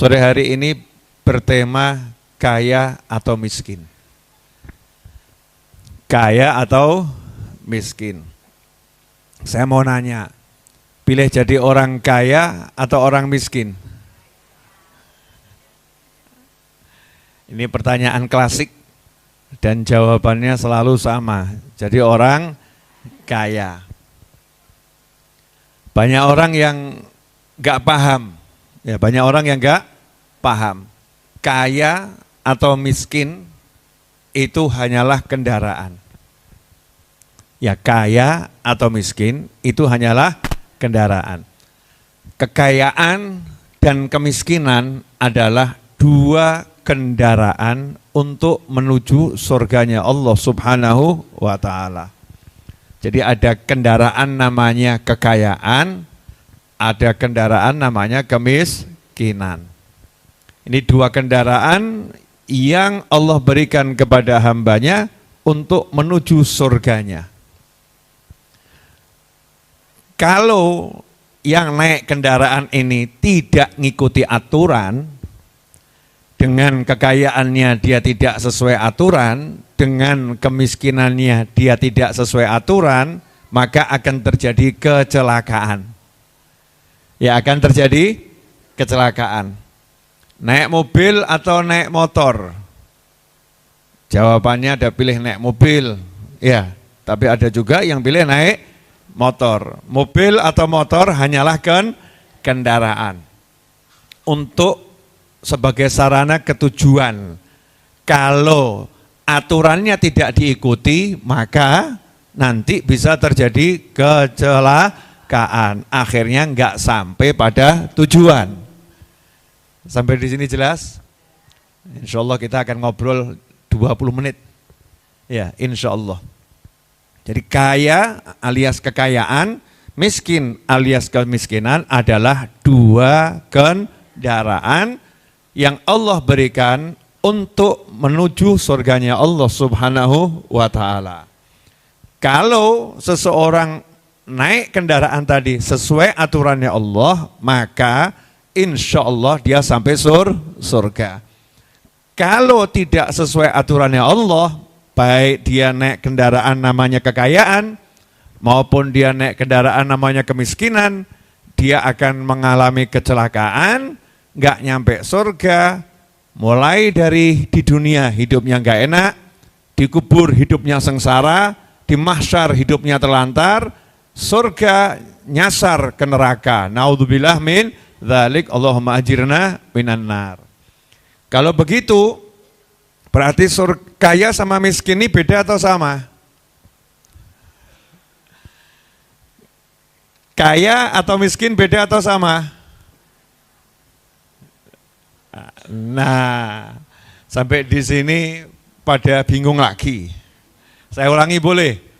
Sore hari ini bertema kaya atau miskin. Kaya atau miskin. Saya mau nanya, pilih jadi orang kaya atau orang miskin? Ini pertanyaan klasik dan jawabannya selalu sama. Jadi orang kaya. Banyak orang yang gak paham. Ya, banyak orang yang gak paham. Kaya atau miskin itu hanyalah kendaraan. Ya, kaya atau miskin itu hanyalah kendaraan. Kekayaan dan kemiskinan adalah dua kendaraan untuk menuju surganya Allah Subhanahu wa ta'ala. Jadi ada kendaraan namanya kekayaan, ada kendaraan namanya kemiskinan. Ini dua kendaraan yang Allah berikan kepada hambanya untuk menuju surganya. Kalau yang naik kendaraan ini tidak ngikuti aturan, dengan kekayaannya dia tidak sesuai aturan, dengan kemiskinannya dia tidak sesuai aturan, maka akan terjadi kecelakaan. Ya, akan terjadi kecelakaan. Naik mobil atau naik motor? Jawabannya ada pilih naik mobil, ya. Tapi ada juga yang pilih naik motor. Mobil atau motor hanyalah kendaraan untuk sebagai sarana ketujuan. Kalau aturannya tidak diikuti, maka nanti bisa terjadi kecelakaan. Akhirnya enggak sampai pada tujuan. Sampai di sini jelas? Insya Allah kita akan ngobrol 20 menit. Ya, insya Allah. Jadi kaya alias kekayaan, miskin alias kemiskinan adalah dua kendaraan yang Allah berikan untuk menuju surganya Allah Subhanahu wa ta'ala. Kalau seseorang naik kendaraan tadi sesuai aturannya Allah, maka insya Allah dia sampai surga. Kalau tidak sesuai aturannya Allah, baik dia naik kendaraan namanya kekayaan, maupun dia naik kendaraan namanya kemiskinan, dia akan mengalami kecelakaan, nggak nyampe surga, mulai dari di dunia hidupnya nggak enak, dikubur hidupnya sengsara, di mahsyar hidupnya terlantar, surga nyasar ke neraka. Naudzubillah min dzalik, Allahumma ajirna minan nar. Kalau begitu, berarti kaya sama miskin ini beda atau sama? Kaya atau miskin beda atau sama? Nah, sampai di sini pada bingung lagi. Saya ulangi boleh?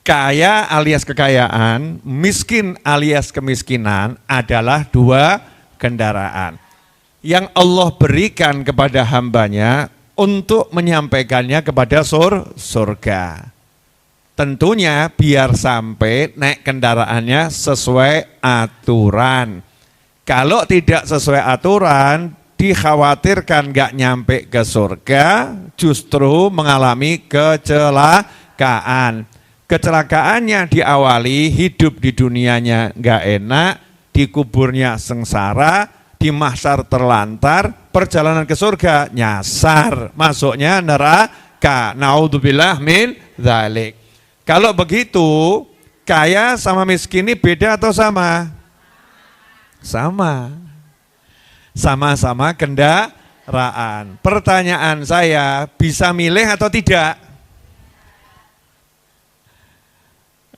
Kaya alias kekayaan, miskin alias kemiskinan adalah dua kendaraan yang Allah berikan kepada hambanya untuk menyampaikannya kepada surga. Tentunya biar sampai naik kendaraannya sesuai aturan. Kalau tidak sesuai aturan, dikhawatirkan gak nyampe ke surga, justru mengalami kecelakaan. Kecelakaannya diawali hidup di dunianya gak enak, di kuburnya sengsara, di mahsyar terlantar, perjalanan ke surga nyasar, masuknya neraka. Naudzubillah min dzalik. Kalau begitu, kaya sama miskin ini beda atau sama? Sama. Sama-sama kendaraan. Pertanyaan saya, bisa milih atau tidak?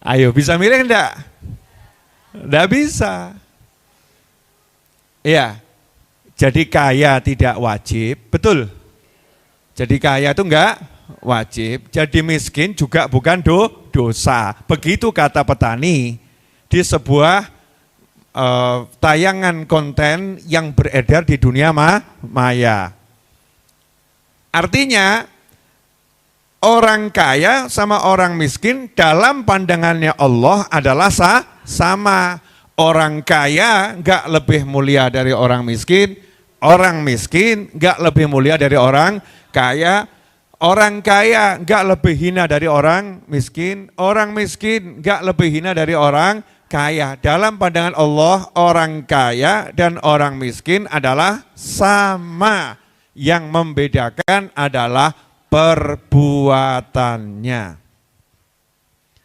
Ayo, bisa milih enggak? Enggak bisa. Iya, jadi kaya tidak wajib, betul. Jadi kaya itu enggak wajib, jadi miskin juga bukan dosa. Begitu kata petani di sebuah tayangan konten yang beredar di dunia maya. Artinya orang kaya sama orang miskin dalam pandangannya Allah adalah sama. Orang kaya nggak lebih mulia dari orang miskin nggak lebih mulia dari orang kaya nggak lebih hina dari orang miskin nggak lebih hina dari orang kaya. Dalam pandangan Allah, orang kaya dan orang miskin adalah sama. Yang membedakan adalah perbuatannya.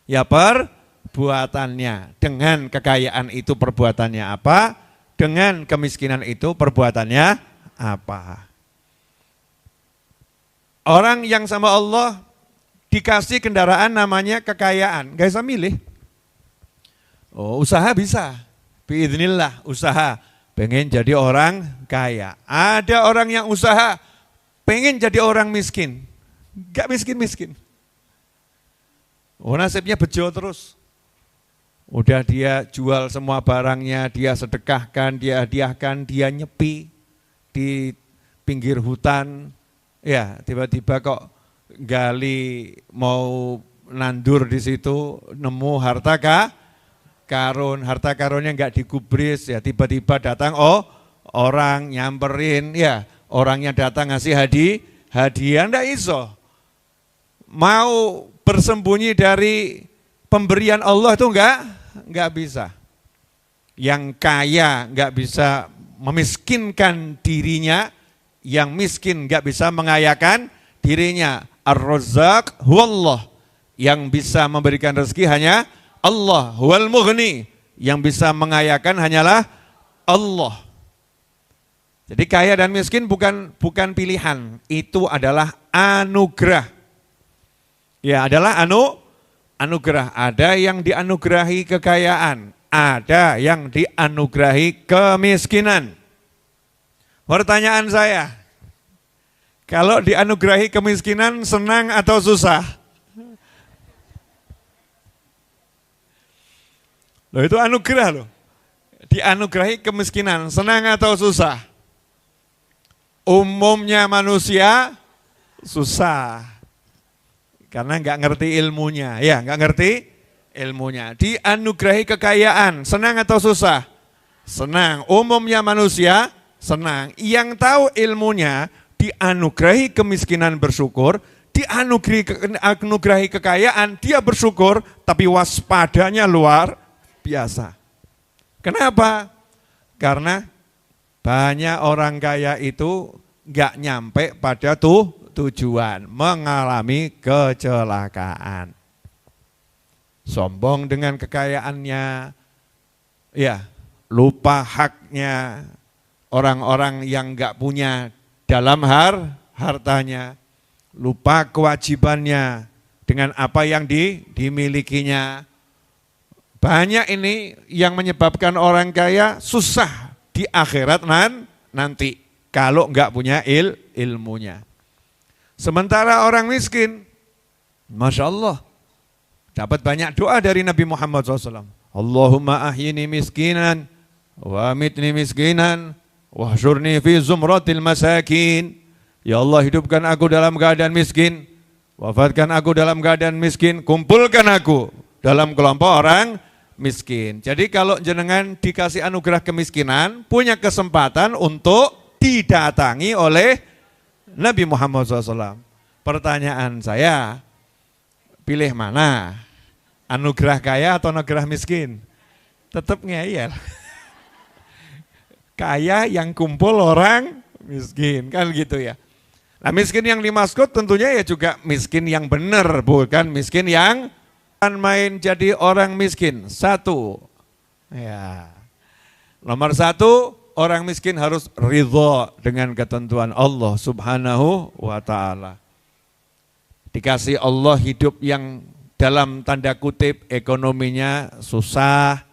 Ya, perbuatannya. Dengan kekayaan itu perbuatannya apa? Dengan kemiskinan itu perbuatannya apa? Orang yang sama Allah dikasih kendaraan namanya kekayaan, gak bisa milih. Oh, usaha bisa. Biidznillah, usaha. Pengen jadi orang kaya. Ada orang yang usaha pengen jadi orang miskin. Gak miskin-miskin. Oh, nasibnya bejo terus. Udah dia jual semua barangnya, dia sedekahkan, dia hadiahkan, dia nyepi di pinggir hutan. Ya, tiba-tiba kok gali mau nandur di situ, nemu harta karun, harta karunnya enggak digubris, ya tiba-tiba datang orang nyamperin, ya orangnya datang ngasih hadiah, enggak iso. Mau bersembunyi dari pemberian Allah itu enggak bisa. Yang kaya enggak bisa memiskinkan dirinya, yang miskin enggak bisa mengayakan dirinya. Ar-Razzaq huwallah, yang bisa memberikan rezeki hanya Allah, huwal mughni, yang bisa mengayakan hanyalah Allah. Jadi kaya dan miskin bukan pilihan, itu adalah anugerah. Ya, adalah anugerah. Ada yang dianugerahi kekayaan, ada yang dianugerahi kemiskinan. Pertanyaan saya, kalau dianugerahi kemiskinan senang atau susah? Loh, itu anugerah loh. Dianugerahi kemiskinan, senang atau susah? Umumnya manusia susah. Karena nggak ngerti ilmunya, ya nggak ngerti ilmunya. Dianugerahi kekayaan, senang atau susah? Senang. Umumnya manusia senang. Yang tahu ilmunya dianugerahi kemiskinan bersyukur, dianugerahi kekayaan dia bersyukur, tapi waspadanya luar biasa. Kenapa? Karena banyak orang kaya itu nggak nyampe pada tujuan, mengalami kecelakaan. Sombong dengan kekayaannya, ya lupa haknya orang-orang yang nggak punya dalam hartanya, lupa kewajibannya dengan apa yang dimilikinya. Banyak ini yang menyebabkan orang kaya susah di akhirat nanti kalau enggak punya ilmunya. Sementara orang miskin, Masya Allah, dapat banyak doa dari Nabi Muhammad SAW. Allahumma ahyini miskinan, wa amitni miskinan, wahsyurni fi zumratil masakin. Ya Allah, hidupkan aku dalam keadaan miskin, wafatkan aku dalam keadaan miskin, kumpulkan aku dalam kelompok orang miskin. Jadi kalau jenengan dikasih anugerah kemiskinan, punya kesempatan untuk didatangi oleh Nabi Muhammad SAW. Pertanyaan saya, pilih mana? Anugerah kaya atau anugerah miskin? Tetap ngeyel. Kaya yang kumpul orang miskin, kan gitu ya. Nah, miskin yang dimaksud tentunya ya juga miskin yang benar, bukan miskin yang main jadi orang miskin. Satu, ya, nomor satu, orang miskin harus ridho dengan ketentuan Allah Subhanahu wa ta'ala. Dikasih Allah hidup yang dalam tanda kutip ekonominya susah,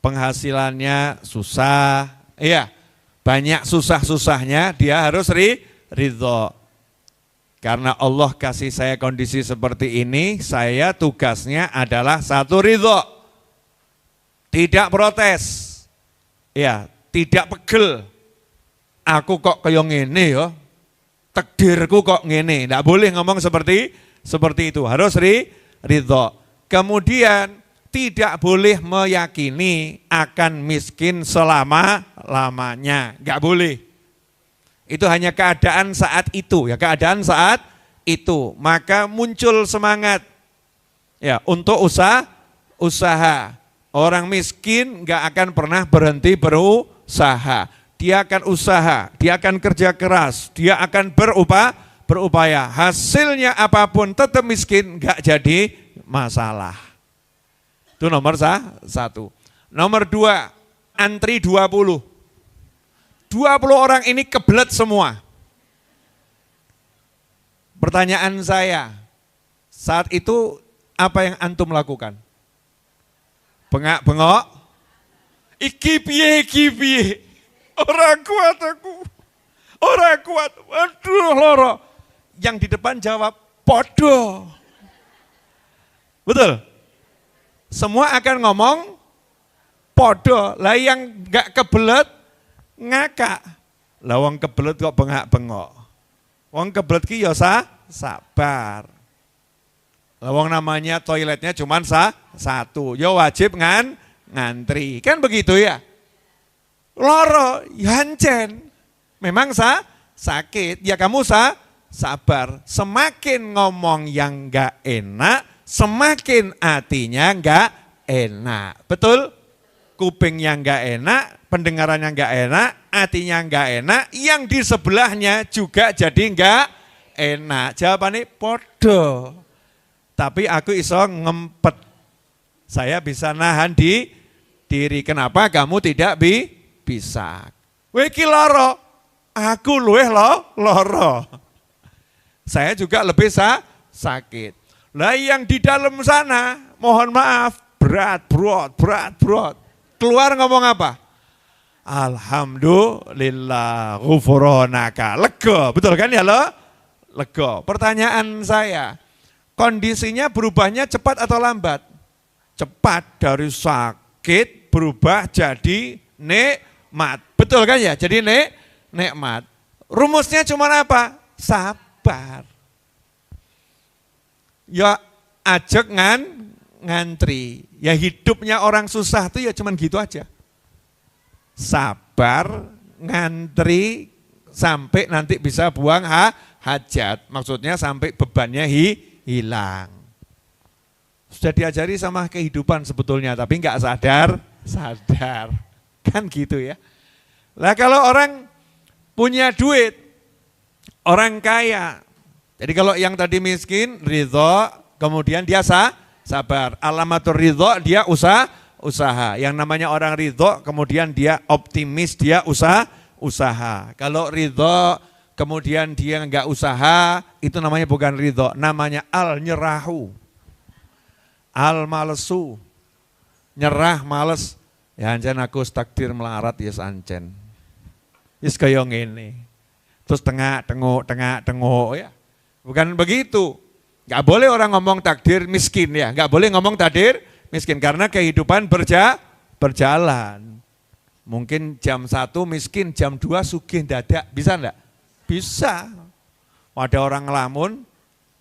penghasilannya susah, ya banyak susah-susahnya, dia harus ridho. Karena Allah kasih saya kondisi seperti ini, saya tugasnya adalah satu, ridho. Tidak protes, ya, tidak pegel. Aku kok kayak ngene ya, takdirku kok ngene. Tidak boleh ngomong seperti itu, harus ridho. Kemudian tidak boleh meyakini akan miskin selama-lamanya. Enggak boleh. Itu hanya keadaan saat itu, ya, keadaan saat itu. Maka muncul semangat ya untuk usaha. Orang miskin enggak akan pernah berhenti berusaha. Dia akan usaha, dia akan kerja keras, dia akan berupaya. Hasilnya apapun tetap miskin, enggak jadi masalah. Itu nomor 1. Nomor 2, antri 20. 20 orang ini kebelet semua. Pertanyaan saya, saat itu apa yang antum lakukan? Bengak-bengok? Iki piye? Orang kuat aku. Orang kuat. Aduh loro. Yang di depan jawab, podo. Betul? Semua akan ngomong podo. Lah yang enggak kebelet ngakak. Lah wong kebelet kok bengak-bengok. Wong kebelet ki ya sabar. Lah wong namanya toiletnya cuma satu. Ya wajib ngantri. Kan begitu ya? Loro, yancen. Memang sakit. Ya kamu sabar. Semakin ngomong yang enggak enak, semakin hatinya enggak enak. Betul? Kupingnya enggak enak, pendengarannya enggak enak, hatinya enggak enak, yang di sebelahnya juga jadi enggak enak. Jawabannya podo. Tapi aku iso ngempet. Saya bisa nahan di diri. Kenapa kamu tidak bisa? Weki loro, aku luweh loro. Saya juga lebih sakit. Lah yang di dalam sana, mohon maaf, berat. Keluar ngomong apa? Alhamdulillah, ghufronaka. Lega, betul kan ya lo? Lega. Pertanyaan saya, kondisinya berubahnya cepat atau lambat? Cepat, dari sakit berubah jadi nikmat. Betul kan ya? Jadi nikmat. Rumusnya cuma apa? Sabar. Ya ajak ngantri. Ya hidupnya orang susah tuh ya cuman gitu aja. Sabar, ngantri sampai nanti bisa buang hajat. Maksudnya sampai bebannya hilang. Sudah diajari sama kehidupan sebetulnya, tapi enggak sadar. Kan gitu ya. Lah kalau orang punya duit, orang kaya. Jadi kalau yang tadi miskin, ridho, kemudian dia sabar. Alamatur ridho, dia usaha. Yang namanya orang ridho, kemudian dia optimis, dia usaha. Kalau ridho, kemudian dia enggak usaha, itu namanya bukan ridho, namanya al-nyerahu, al-malesu, nyerah, males. Ya ancen aku takdir melarat ya sancen. Yes kaya ngene. Terus tengok ya. Bukan begitu. Enggak boleh orang ngomong takdir miskin ya, enggak boleh ngomong takdir miskin karena kehidupan berjalan. Mungkin jam 1 miskin, jam 2 sugih dadak, bisa enggak? Bisa. Ada orang ngelamun,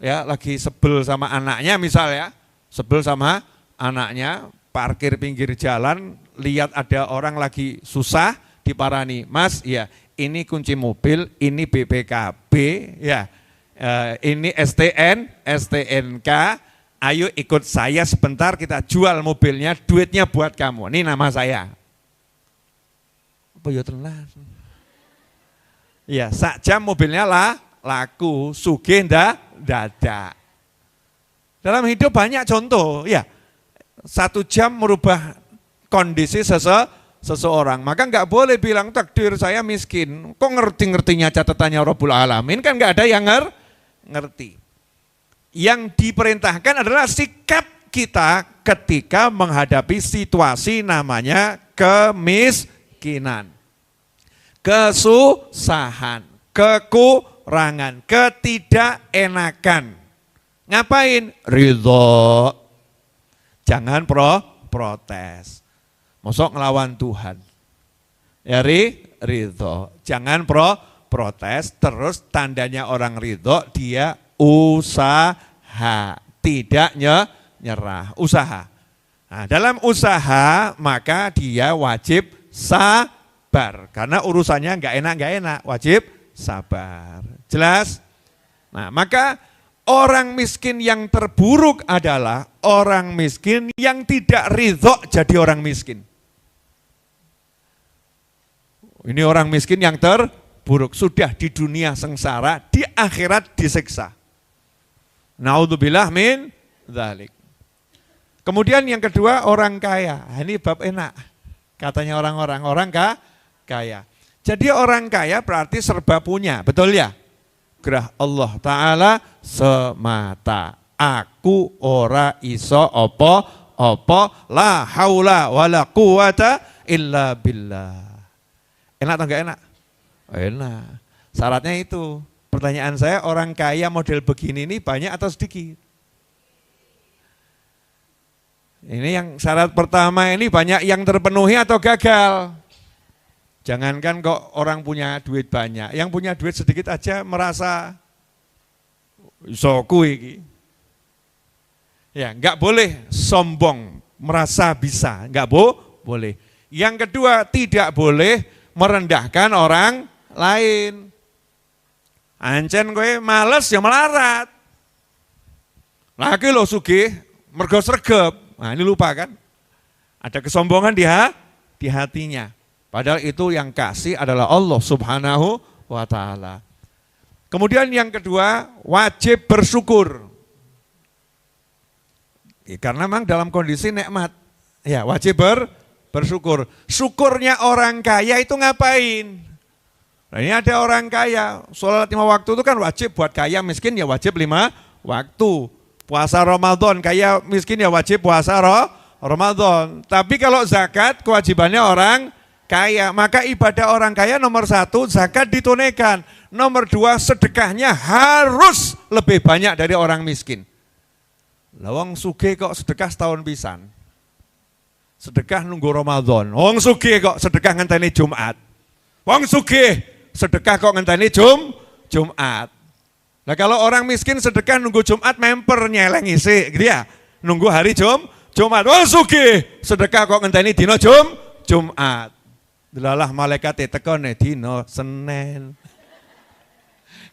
ya lagi sebel sama anaknya misalnya, sebel sama anaknya, parkir pinggir jalan, lihat ada orang lagi susah, diparani, Mas, ya ini kunci mobil, ini BPKB, ya ini STNK, ayo ikut saya sebentar kita jual mobilnya, duitnya buat kamu, ini nama saya. Apa ya tenan? Ya, sak jam mobilnya laku, sugih dadak. Dalam hidup banyak contoh, ya. 1 jam merubah kondisi seseorang. Maka enggak boleh bilang takdir saya miskin. Kok ngerti-ngertinya catatannya Rabbul Alamin, kan enggak ada yang ngerti. Yang diperintahkan adalah sikap kita ketika menghadapi situasi namanya kemiskinan, kesusahan, kekurangan, ketidakenakan. Ngapain? Ridho. Jangan protes. Mosok ngelawan Tuhan. Ya ridho. Jangan protes, terus tandanya orang ridho dia usaha, tidak nyerah, usaha. Nah, dalam usaha maka dia wajib sabar. Karena urusannya nggak enak, wajib sabar. Jelas? Nah, maka orang miskin yang terburuk adalah orang miskin yang tidak ridho jadi orang miskin. Ini orang miskin yang terburuk. Sudah di dunia sengsara, di akhirat disiksa. Naudzubillah min dzalik. Kemudian yang kedua orang kaya. Ini bab enak. Katanya orang kaya. Jadi orang kaya berarti serba punya, betul ya? Gerah Allah Ta'ala semata. Aku ora iso opo la haula wala quwata illa billah. Enak atau enggak enak? Enak. Syaratnya itu. Pertanyaan saya, orang kaya model begini ini banyak atau sedikit? Ini yang syarat pertama ini banyak yang terpenuhi atau gagal? Jangankan kok orang punya duit banyak, yang punya duit sedikit aja merasa isoku iki. Ya, enggak boleh sombong, merasa bisa, enggak boleh. Yang kedua, tidak boleh merendahkan orang lain. Ancen kowe males ya melarat. Lagi lo sugih mergo sregep. Nah, ini lupa kan? Ada kesombongan di hatinya. Padahal itu yang kasih adalah Allah Subhanahu wa Ta'ala. Kemudian yang kedua, wajib bersyukur. Karena memang dalam kondisi nikmat. Ya, wajib bersyukur. Syukurnya orang kaya itu ngapain? Nah, ini ada orang kaya, sholat 5 waktu itu kan wajib, buat kaya miskin ya wajib 5 waktu. Puasa Ramadan, kaya miskin ya wajib puasa Ramadan. Tapi kalau zakat kewajibannya orang kaya, maka ibadah orang kaya nomor 1 zakat ditunaikan. Nomor 2 sedekahnya harus lebih banyak dari orang miskin. Lawang sugih kok sedekah setahun pisan. Sedekah nunggu Ramadan. Wong sugih kok sedekah ngenteni Jumat. Wong sugih sedekah kok ngenteni Jumat. Nah kalau orang miskin sedekah nunggu Jumat memper nyeleng isi, gitu ya. Nunggu hari Jumat. Wong sugih sedekah kok ngenteni dino Jumat. Delalah malaikat tekone dino Senin.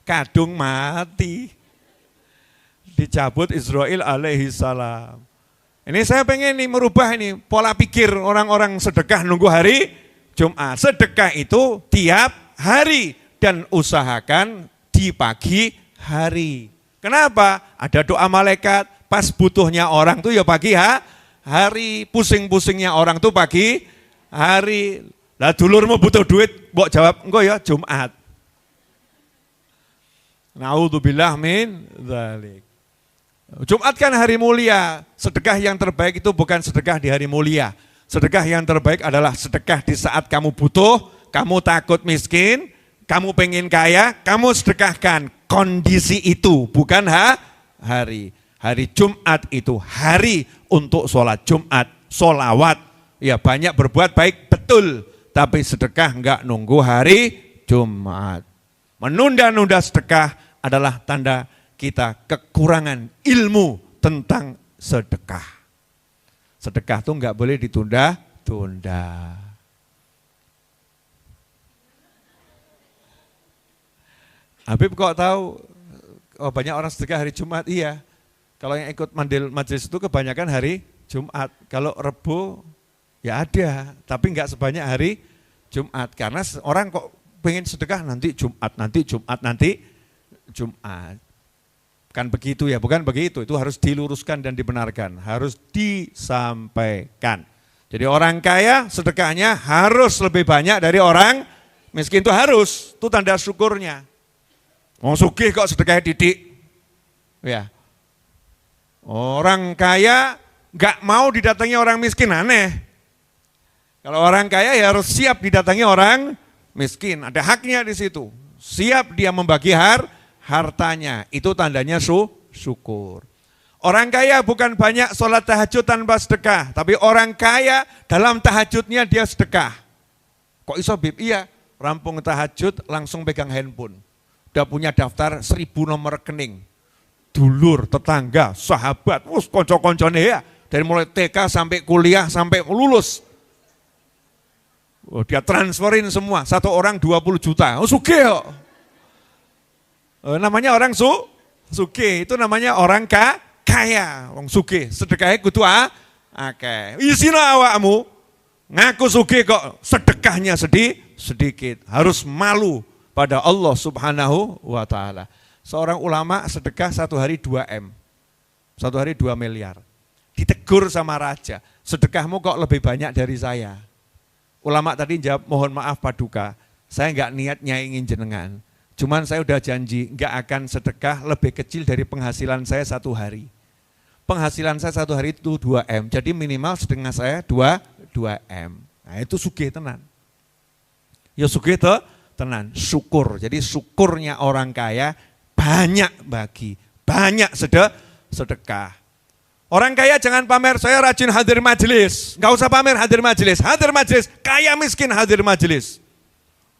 Kadung mati. Dicabut Israel alaihi salam. Ini saya pengen nih merubah ini pola pikir orang-orang sedekah nunggu hari Jumat. Sedekah itu tiap hari dan usahakan di pagi hari. Kenapa? Ada doa malaikat, pas butuhnya orang tuh ya pagi hari, pusing-pusingnya orang tuh pagi hari. Lah dulurmu butuh duit, mbok jawab engko ya Jumat. Naudzubillah min dzalik. Jumat kan hari mulia, sedekah yang terbaik itu bukan sedekah di hari mulia. Sedekah yang terbaik adalah sedekah di saat kamu butuh, kamu takut miskin, kamu pengen kaya, kamu sedekahkan. Kondisi itu bukan hari. Hari Jumat itu hari untuk sholat Jumat, sholawat. Ya banyak berbuat baik, betul. Tapi sedekah enggak nunggu hari Jumat. Menunda-nunda sedekah adalah tanda kita kekurangan ilmu tentang sedekah. Sedekah itu enggak boleh ditunda-tunda. Habib kok tahu banyak orang sedekah hari Jumat? Iya. Kalau yang ikut mandil majelis itu kebanyakan hari Jumat. Kalau Rebo ya ada, tapi enggak sebanyak hari Jumat. Karena orang kok pengen sedekah nanti Jumat. Kan begitu ya, bukan begitu. Itu harus diluruskan dan dibenarkan, harus disampaikan. Jadi orang kaya sedekahnya harus lebih banyak dari orang miskin, itu harus, itu tanda syukurnya. Wong sugih kok sedekah didik. Ya. Orang kaya enggak mau didatangi orang miskin, aneh. Kalau orang kaya ya harus siap didatangi orang miskin, ada haknya di situ. Siap dia membagi hartanya, itu tandanya syukur. Orang kaya bukan banyak sholat tahajud tanpa sedekah, tapi orang kaya dalam tahajudnya dia sedekah. Kok iso Bib? Iya, rampung tahajud langsung pegang handphone. Udah punya daftar 1000 nomor rekening. Dulur, tetangga, sahabat, konco-koncone ya, Dari mulai TK sampai kuliah, sampai lulus. Oh, dia transferin semua, satu orang 20 juta. Oh, sugih kok. Namanya orang sugih, itu namanya orang kaya. Wong sugih, sedekahnya kudu akeh. Isina awakmu, ngaku sugih kok sedekahnya sedikit. Harus malu pada Allah Subhanahu wa ta'ala. Seorang ulama sedekah satu hari 2 M. Satu hari 2 miliar. Ditegur sama raja, sedekahmu kok lebih banyak dari saya. Ulama tadi jawab, mohon maaf Paduka, saya enggak niat nyaingin jenengan. Cuman saya udah janji enggak akan sedekah lebih kecil dari penghasilan saya satu hari. Penghasilan saya satu hari itu 2 M, jadi minimal sedekah saya 2 M. Nah itu sugih tenan. Ya sugih tenan, syukur. Jadi syukurnya orang kaya banyak bagi, banyak sedekah. Orang kaya jangan pamer, saya rajin hadir majelis. Enggak usah pamer hadir majelis, kaya miskin hadir majelis.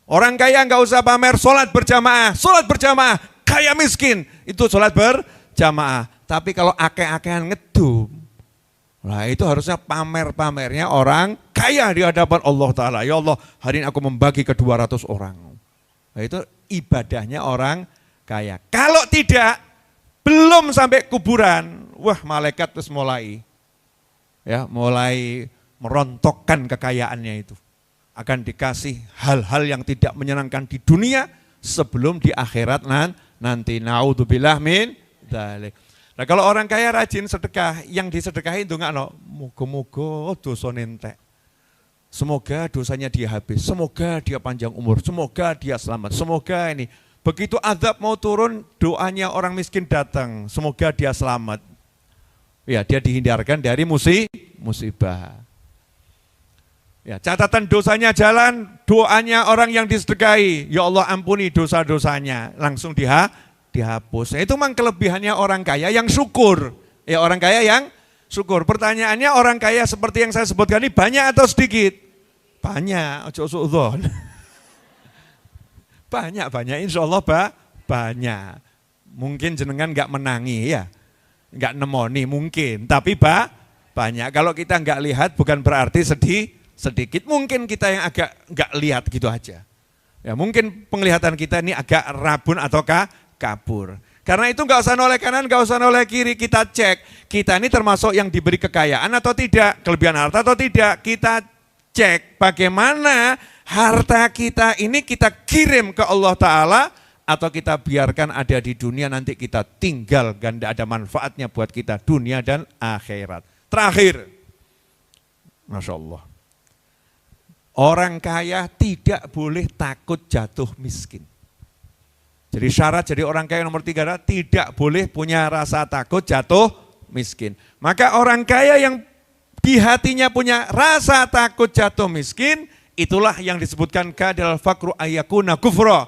Orang kaya enggak usah pamer sholat berjamaah, kaya miskin itu sholat berjamaah. Tapi kalau akeh-akehan ngedum, nah itu harusnya pamer-pamernya orang kaya di hadapan Allah Ta'ala. Ya Allah, hari ini aku membagi ke 200 orang. Nah itu ibadahnya orang kaya. Kalau tidak, belum sampai kuburan, wah malaikat terus mulai merontokkan kekayaannya itu. Akan dikasih hal-hal yang tidak menyenangkan di dunia sebelum di akhirat nanti. Naudzubillah min dzalik. Nah kalau orang kaya rajin sedekah, yang disedekahin itu enggak muga-muga dosane entek. Semoga dosanya dia habis, semoga dia panjang umur, semoga dia selamat, semoga ini. Begitu azab mau turun, doanya orang miskin datang, semoga dia selamat. Ya, dia dihindarkan dari musibah. Ya, catatan dosanya jalan, doanya orang yang disedekahi, ya Allah ampuni dosa-dosanya, langsung dihapus. Nah, itu memang kelebihannya orang kaya yang syukur. Ya, orang kaya yang syukur. Pertanyaannya orang kaya seperti yang saya sebutkan ini banyak atau sedikit? Banyak, ojo suudzon. Banyak, insya Allah banyak. Mungkin jenengan enggak menangi ya, enggak nemoni mungkin, tapi banyak. Kalau kita enggak lihat bukan berarti sedikit, mungkin kita yang agak enggak lihat gitu aja. Ya mungkin penglihatan kita ini agak rabun atau kabur. Karena itu enggak usah noleh kanan, enggak usah noleh kiri, kita cek. Kita ini termasuk yang diberi kekayaan atau tidak, kelebihan harta atau tidak, kita cek bagaimana harta kita ini kita kirim ke Allah Ta'ala atau kita biarkan ada di dunia nanti kita tinggal dan tidak ada manfaatnya buat kita dunia dan akhirat. Terakhir, Masya Allah, orang kaya tidak boleh takut jatuh miskin. Jadi syarat jadi orang kaya nomor 3 adalah tidak boleh punya rasa takut jatuh miskin. Maka orang kaya yang di hatinya punya rasa takut jatuh miskin, itulah yang disebutkan kadal fakru ayyakuna kufra.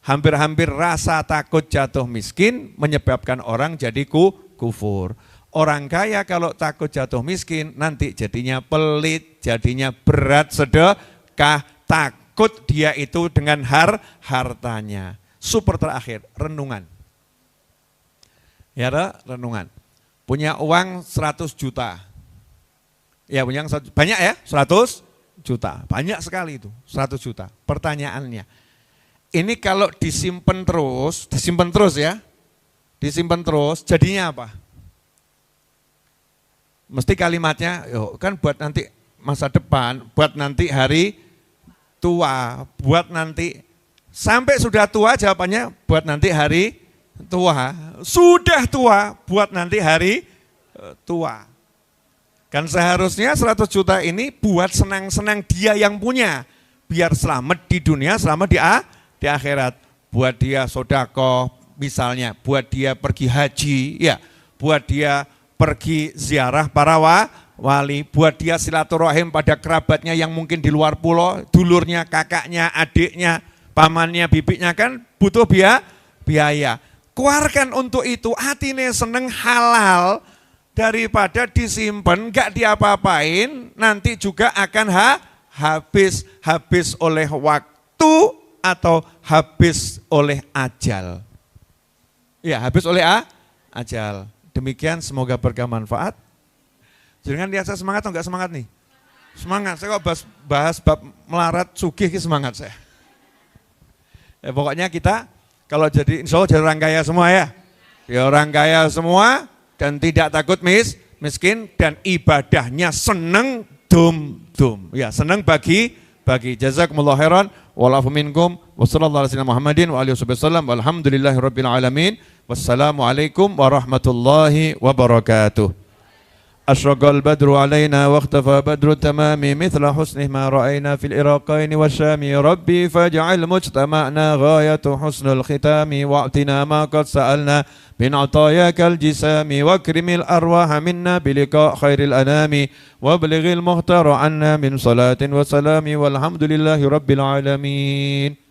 Hampir-hampir rasa takut jatuh miskin menyebabkan orang jadi kufur. Orang kaya kalau takut jatuh miskin nanti jadinya pelit, jadinya berat sedekah, takut dia itu dengan hartanya. Super terakhir, renungan. Ya, renungan. Punya uang 100 juta. Ya, punya banyak ya, 100 juta. Banyak sekali itu, 100 juta. Pertanyaannya, ini kalau disimpan terus ya, disimpan terus, jadinya apa? Mesti kalimatnya, kan buat nanti masa depan, buat nanti hari tua, buat nanti, sampai sudah tua jawabannya, buat nanti hari tua. Sudah tua, buat nanti hari tua. Kan seharusnya 100 juta ini buat senang-senang dia yang punya. Biar selamat di dunia, selamat di akhirat. Buat dia sodako misalnya, buat dia pergi haji, ya, buat dia pergi ziarah para wali, buat dia silaturahim pada kerabatnya yang mungkin di luar pulau, dulurnya, kakaknya, adiknya, pamannya, bibiknya kan butuh biaya. Keluarkan untuk itu, hatinya seneng halal, daripada disimpan, enggak diapa-apain, nanti juga akan habis oleh waktu atau habis oleh ajal. Ya, habis oleh ajal. Demikian, semoga bermanfaat. Jangan lihat saya semangat atau enggak semangat nih? Semangat, saya kok bahas bab melarat sugih semangat saya. Ya, pokoknya kita kalau jadi insya Allah jadi orang kaya semua ya. Ya orang kaya semua dan tidak takut miskin dan ibadahnya seneng dum. Ya seneng bagi jazakumullah khairan walafu minkum wa sallallahu alaihi Muhammadin wa alihi wasallam walhamdulillahirabbil alamin. Wassalamualaikum warahmatullahi wabarakatuh. Asyraqal badru alaina waqtafa badru tamami mithla husnih ma ra'ayna fil iraqaini wasyami rabbi faj'al mujtama'na ghayatu husnul khitami wa'tina ma qad sa'alna min atayakal jisami wakrimil arwaha minna bilika khairil anami wablighil muhtara anna min salatin wa salami walhamdulillahi rabbil alamin.